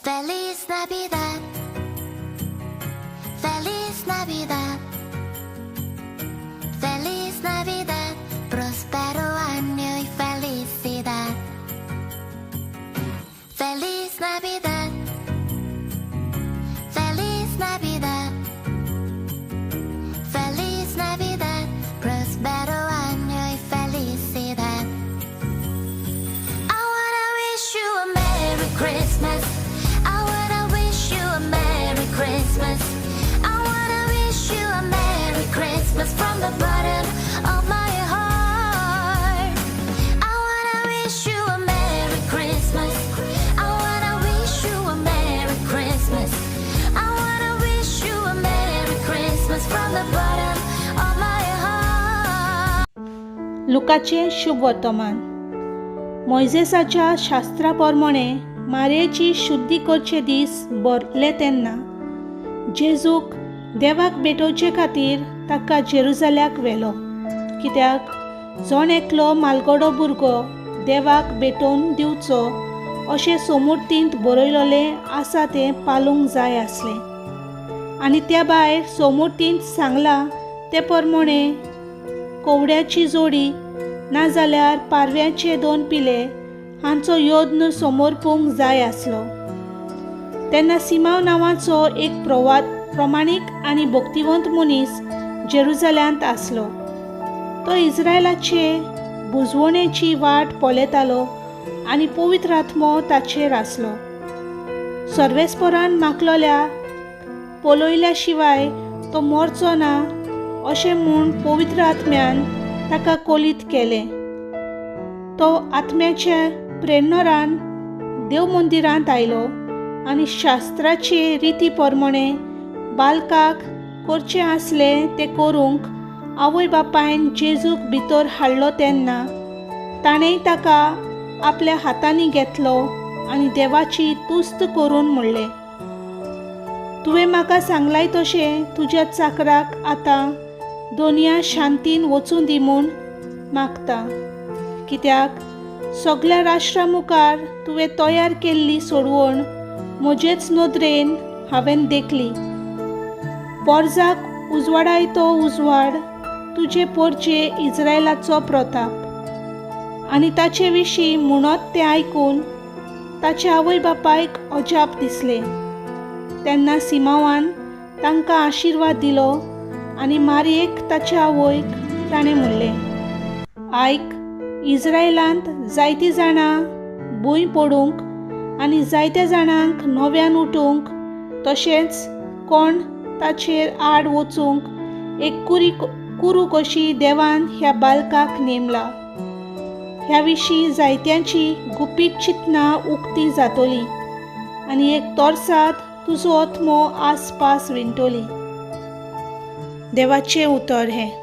Feliz Navidad, Feliz Navidad, Feliz Navidad, próspero año y felicidad. Feliz Navidad, Feliz Navidad, Feliz Navidad, próspero año y felicidad. I wanna wish you a Merry Christmas. I wanna wish you a Merry Christmas. I wanna wish you a Merry Christmas from the bottom of my heart. I wanna wish you a Merry Christmas. I wanna wish you a Merry Christmas. I wanna wish you a Merry Christmas from the bottom of my heart. लुकाचे शुभ वर्तमान. मोइसेसाच्या शास्त्रा प्रमाणे मारयेची शुद्धी करचे दीस भरले तेन्ना जेजूक देवाक भेटोवचे खातीर ताका जेरुसलेमाक व्हेलो, कित्याक जण एकलो मालगडो भुरगो देवाक भेटोवन दिवचो अशें सोमुर्तींत बरयलोलें आसा तें पालूंक जाय आसलें. आनी त्या भायर सोमुर्तींत सांगलां ते प्रमाणे कोवड्याची जोडी नाजाल्यार पारव्याचे 2 पिले हांचो योद्न समोरपूंक जाय आसलो. तेन्ना सिमाव नांवाचो एक प्रमाणीक आनी भक्तिवंत मनीस जेरुसलेमांत आसलो. तो इस्रायलाचे बुजवणेची वाट पळयतालो आनी पवित्र आत्मो ताचेर आसलो. सर्वेस्परान मागलोल्या पळयल्या शिवाय तो मरचो ना अशें म्हूण पवित्र आत्म्यान ताका कोलीत केलें. तो आत्म्याच्या प्रेरणान देव मंदिरांत आयलो आनी शास्त्राचे रिती प्रमाणे बालकाक करचें आसलें तें करूंक आवय बापायन जेजूक भितर हाडलो तेन्ना ताणें ताका आपल्या हातांनी घेतलो आनी देवाची तुस्त करून म्हणलें, तुवें म्हाका सांगलाय तशें तुज्या चाकराक आतां दोनया शांतीन वचून दी म्हूण मागता, कित्याक सगळ्या राष्ट्रां मुखार तुवें तयार केल्ली सोडवण म्हजेच नदरेन हांवें देखली. पोरजाक उजवाडाय तो उजवाड, तुजे पोरचे इस्रायलाचो प्रताप. आनी ताचे विशीं म्हणत तें आयकून ताच्या आवय बापायक अजाप दिसलें. तेन्ना सिमावान तांकां आशिर्वाद दिलो आनी मारयेक ताच्या आवयक ताणें म्हणलें, आयक, इस्रायलांत जायतीं जाणां भूंय पडूंक आनी जायत्या जाणांक नव्यान उठूंक तशेंच कोण ताचेर आड वचूंक एक कुरू कशी देवान ह्या बालकाक नेमला. ह्या विशीं जायत्यांची गुपीत चिंतना उक्ती जातली आनी एक तोरसाद तुजो आत्मो आसपास विणटली. देवाचें उतर हें.